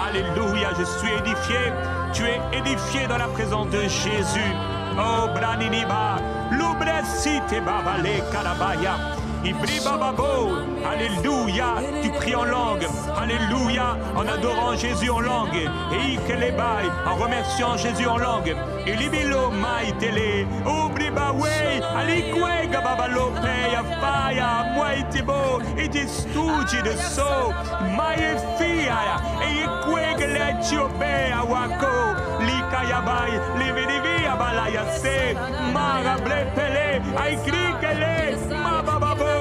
alléluia, je suis édifié, tu es édifié dans la présence de Jésus. Oh, Braniniba, l'ubresite babale karabaya, Ibribababo. Alléluia. Tu pries en langue. Alléluia. En adorant Jésus en langue. Et Ikelebai. En remerciant Jésus en langue. Ilibilo maitele. Ubribawe. Alikwega babalo peya faya. Moitibo. It is tuji de so. Maefia. E ikwega le chiobe awako. Likayabai. Lividivi abalaya se. Marable pele. Aikrikele. Mabababo.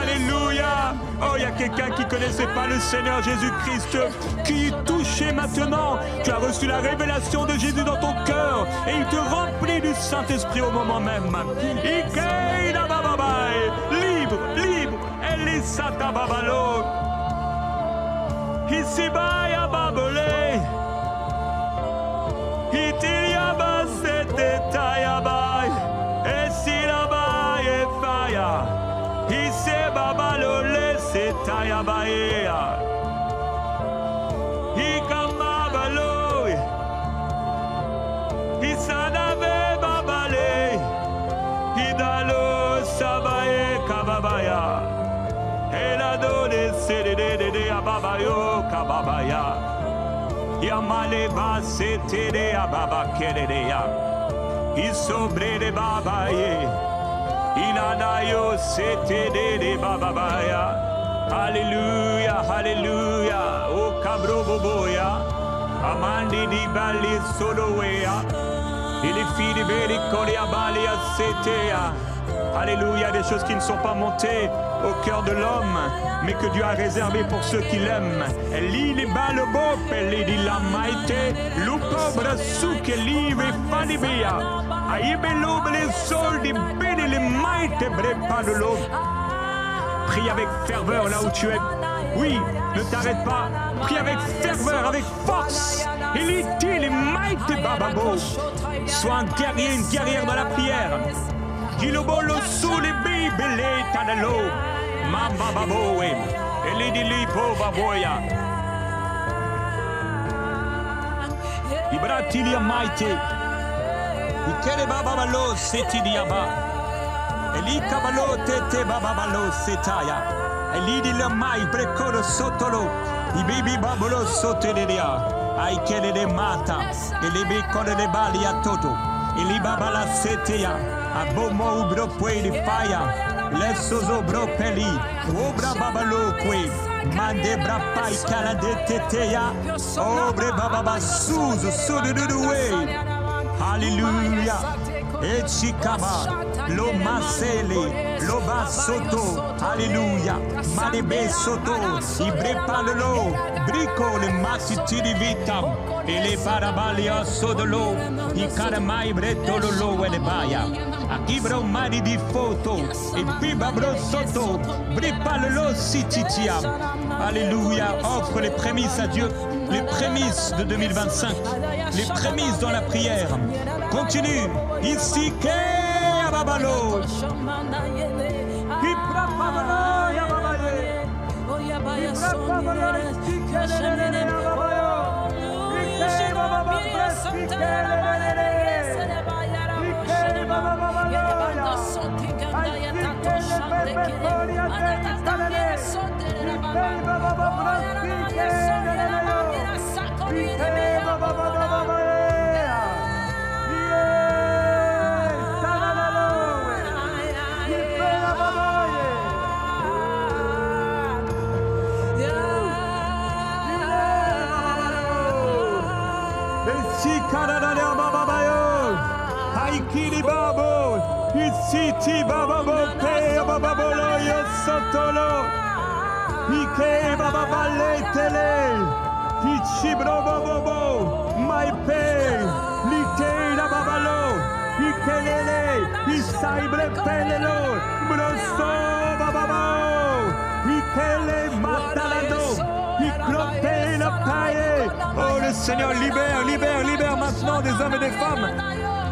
Alléluia. Oh, il y a quelqu'un qui ne connaissait pas le Seigneur Jésus-Christ, qui est touché maintenant. Tu as reçu la révélation de Jésus dans ton cœur et il te remplit du Saint-Esprit au moment même. Libre, libre. Elisata babalo. Isibaya babole. Itiliaba sete tayabai. Esilaba efaya. Ise babalole se tayabaea. Ikamabalo. Isanave babale. Idalo sabae kababaya. Elado de sedede de ababayo kababaya. Yamale ba sete ababa keredea. Isobre de babaye. Inanayo sete de bababaya. Alléluia, alléluia. O cabro boboya. Amandi di bali soloea. Et les filles de Bélicolia balia setea. Alléluia, des choses qui ne sont pas montées au cœur de l'homme, mais que Dieu a réservé pour ceux qui l'aiment. L'île balobo, pelle di la maite, l'upobra suke live falibia. Aïbelo les soldi bene les maite brepa de l'eau. Prie avec ferveur là où tu es. Oui, ne t'arrête pas. Prie avec ferveur, avec force. Il est les maite bababo. Sois un guerrier, une guerrière dans la prière. Gilobolo sous les bibele tanalo. Mamba baboe. Elidilipo baboya. Ibratilia maite. Ikere babalo setidiaba. Elikabalo tete babalo setaya. Elidi la mai brecoro sotolo. Ibibi babalo sotelia. Aikele de mata. Elibi kone de bali a toto. Elibabala seteya. Abomo ubro pue di faya. Lesozo bro peli. Obra babalo que. Mande bra pai kala de teteya. Obre bababa suzu sududuwe. Alléluia. Echikaba. Lo masele. Lo basoto. Alléluia. Malebe soto. Ibrepalelo. Brico le matiti di vita. E le parabalia sodolo. I caramai bretololo e le baia. Akibro mari di foto. E bibabro soto. Bripalelo sititia. Alléluia. Offre les prémices à Dieu. Les prémices de 2025. Les prémices dans la prière. Continue. Ici que ababalo. Iprapabalo yababaye. Iprapabalo sikelele yababayo. Ikele bababalo sikelele. Ikele bababalo ya. Aikele bebekori ateistalele. Ikele bababalo sikelele. Ikele bababalo ya. Karada babayo, Haikiri babo, Isiti bababo, Pe bababolo yo sotolo, Ike bababale tele, Ichibro bababo, My Pe, Lite la babalo, Ikelele, Isaibre pelelo, Broso bababo, Ikele matalado. La paille. Oh, le Seigneur libère, libère, libère maintenant des hommes et des femmes.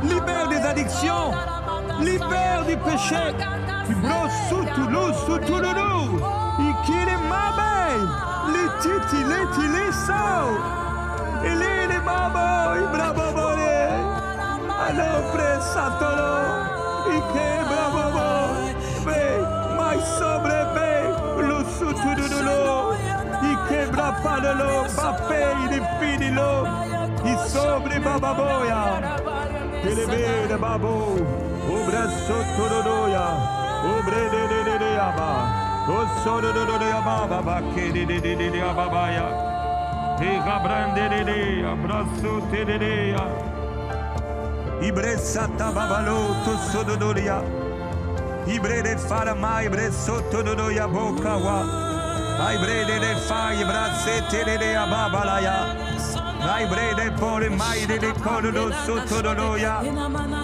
Libère des addictions. Libère du péché. Brossou toulou, sous touloulou. Ikile mabe. Lititi, liti, liso. Ilili mabo, ibrabobole. Allo presatolo. Ike brabobole. My soul. Ibra palolo, bape, il finilo, i sobre bababoia. Elevere babo, obra sotto rodoia, obre de aba, o solo de aba, bache de ababaia, e gabrande de abraço te Ibressa tababalo, to sododoria, Ibre de farama, ibre sotto dodoia bocawa, Ibre de fa, ibracete de ababalaya. Ibre de pole mai de cordo sotto dodoia.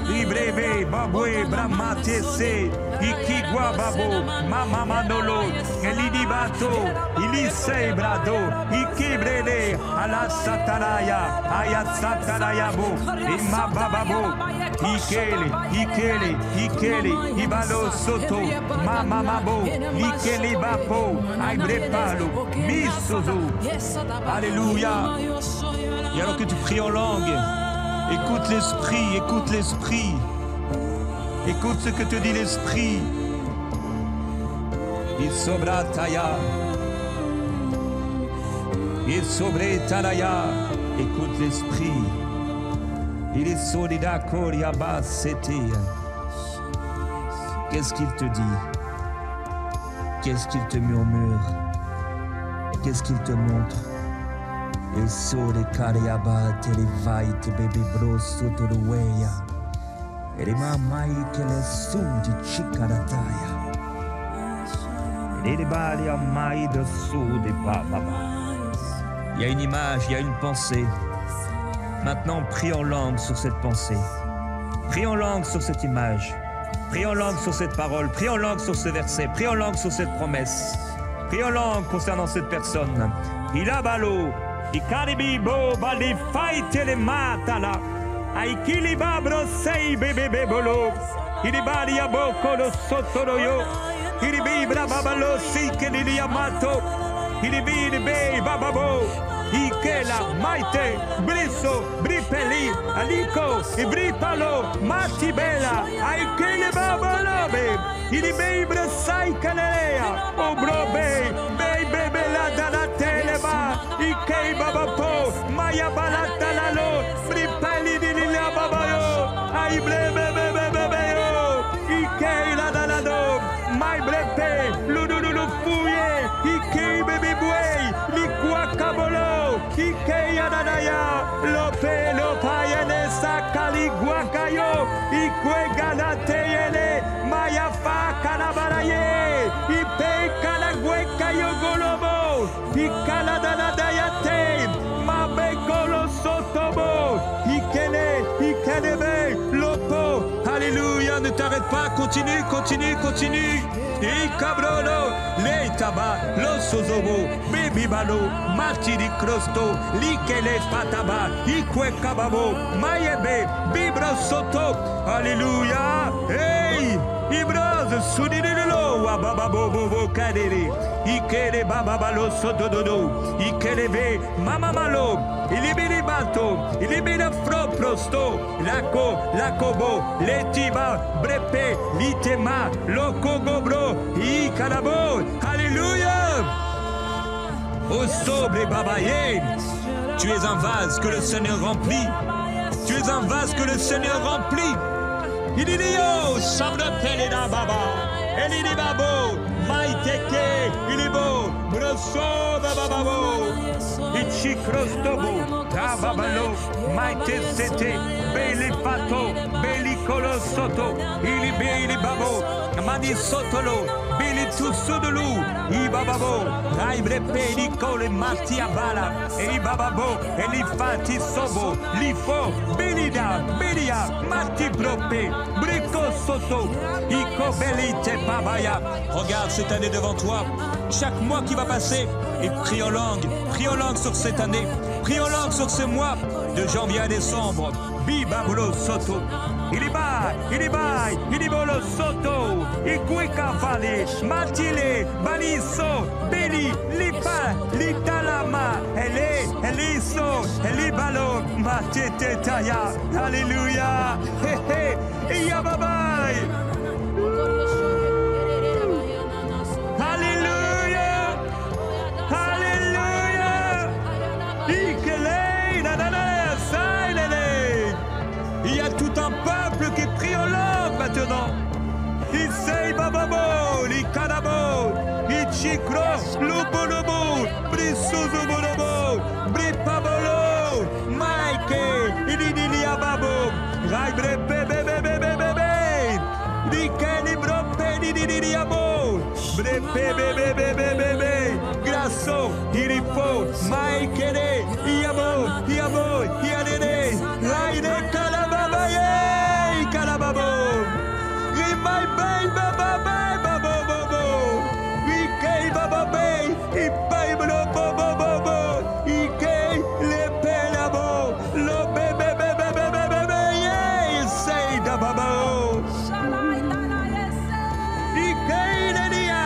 Ibreve babue bramate se ikigwa babo mama manolo elidibato ilisei brado ikibrede ala sataraya ayat sataraya bo imababo ikele ibalo soto mama mabo ikele bapo aibre palo misozo. Alléluia. Et alors que tu pries en langue, écoute l'esprit, écoute l'esprit. Écoute ce que te dit l'esprit. Il sobra taya. Il sobre talaya. Écoute l'esprit. Il est solida coriaba c'était. Qu'est-ce qu'il te dit? Qu'est-ce qu'il te murmure? Qu'est-ce qu'il te montre? E sole cariaba te le vai te bebe brosso to the way. E le mamai che le su di cicarataya. E le bali a mai de su de baba. Il y a une image, il y a une pensée. Maintenant, prie en langue sur cette pensée. Prie en langue sur cette image. Prie en langue sur cette parole. Prie en langue sur ce verset. Prie en langue sur cette promesse. Prie en langue concernant cette personne. Il a balo. I caribi bo bali fai tele matala. Ai kili babro sei bebe bebolo. I bali a bocco lo sotto lo yo. I bibra babalo si che li amato. I bibri be bababo. I kela maite briso bripeli aliko i bripalo mati bela. Ai kili babalo be. I bibra sai canelea. O bro be bebe la dalla teleba. Ikei baba po, maya balata lalo, bripeli di la baba yo, ai bebe yo, Ikei la dalado, mai brepe, lulu fuye, Ikei bebe buey, likwa kabolo, Ikei adadaya, lope lopayene sakali guakayo, Ikwe galate yele, maya fa kalabaraye, Ipe kalagwe kayo golobo, Ikala dayate, mabe kolo sotobo, ikelebe, lopo. Alléluia, ne t'arrête pas, continue. Ikabrono, le taba, lo sozobo, baby balo, mati di crosto, likele pataba, ikwe kababo, mayebe, bibra soto. Alléluia, hey, ibraz, sudinilo, wababo, kadere. Ikele baba balo soto dodo, ikelebe mama malo, ilibili bato, ilibili fro prosto, lakobo, letiba, brepe, litema, lokogobro, ikalabo, alléluia. Au sobre babaye, tu es un vase que le Seigneur remplit, tu es un vase que le Seigneur remplit. Il dit yo, sabra peleda baba, elidi babo. Maiteke, ilibo, broso bababo, ichi crostobo, tababalo, maite sete, beli fato, beli colosoto, ili babo, mani sotolo, beli tusudulu, ibababo, raibre peli cole mati abala, e bababo, e li fati sobo, li fo, belia, mati brope, brico soto, ico belite babaya. Regarde cette année devant toi, chaque mois qui va passer, et prie en langue sur cette année, prie en langue sur ce mois, de janvier à décembre. Bibabolo soto, ilibolo soto, ikuika vale, matile, baliso, beli, lipa, litalama, eliso, elibalo, matete taya, alléluia, hé, yababai. Alléluia, Ipo, Maikere, Iamo, Iamo, Iadere, Laide Kalababaye, Kalababo, Rimai Bay, Baba Bay, Babo Bobo, Ikei Baba Bay, Ipai Bobo Bobo, Ikei Le Pelabo, Lo Bebe Bebe Bebe Bebe, Yay, say da Babo, Ikei Nenia,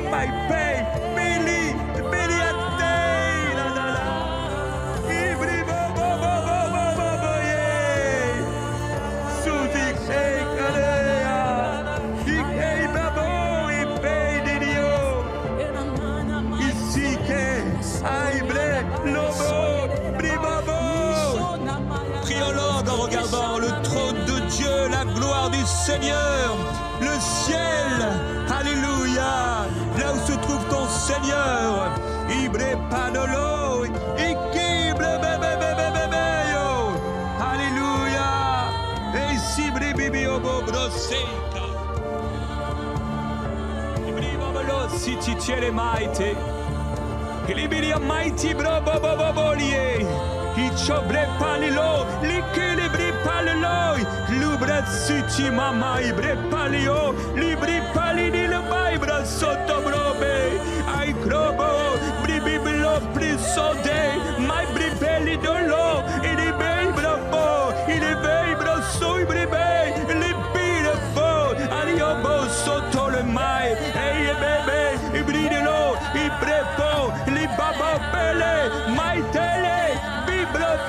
My Bay, Billy, Billy Ate, la la la, Ibri Bobo Bobo Bobo, Yay, Suti Kalea, Ikei Babo, Ipei Didio, Isike, Aible, Lobo, Bribabo. Prions-le en regardant le trône de Dieu, la gloire du Seigneur, le ciel, alléluia, là où se trouve ton Seigneur, Ibre Panolo, Ikible Bebe Bebe Bebe yo, alléluia, et si Bribi Obo Broseka, Ibribolo si ti tiene maite, Glibilia mighty bro bobo bobolie. Ichobre palilo, l'equilibri palilo, l'ubra suti mama ibre palio, libri palini le baibra sotto brobe, ai crobo, bribiblo prisode, mai bribelli dolo, il est beibra bo, il est beibra sui bribe, il est bire bo, aliobo sotto le mai, e bebe, ibridelo, ibrepo, li baba pele, mai tele.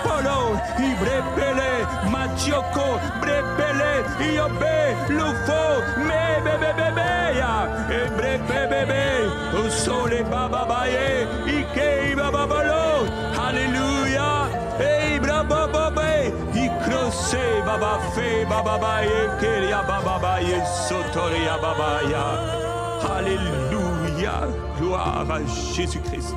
Polo, Ibrepele, Machioko, Brepele, Iobe, Lufo, Me bebe bebeya, Ebrepebebe, O sole bababaye, Ike bababalo, Alléluia, Ebra bababe, Ikrose babafe, bababaye, Keria bababaye, Sotoria babaya, Alléluia, gloire à Jésus-Christ.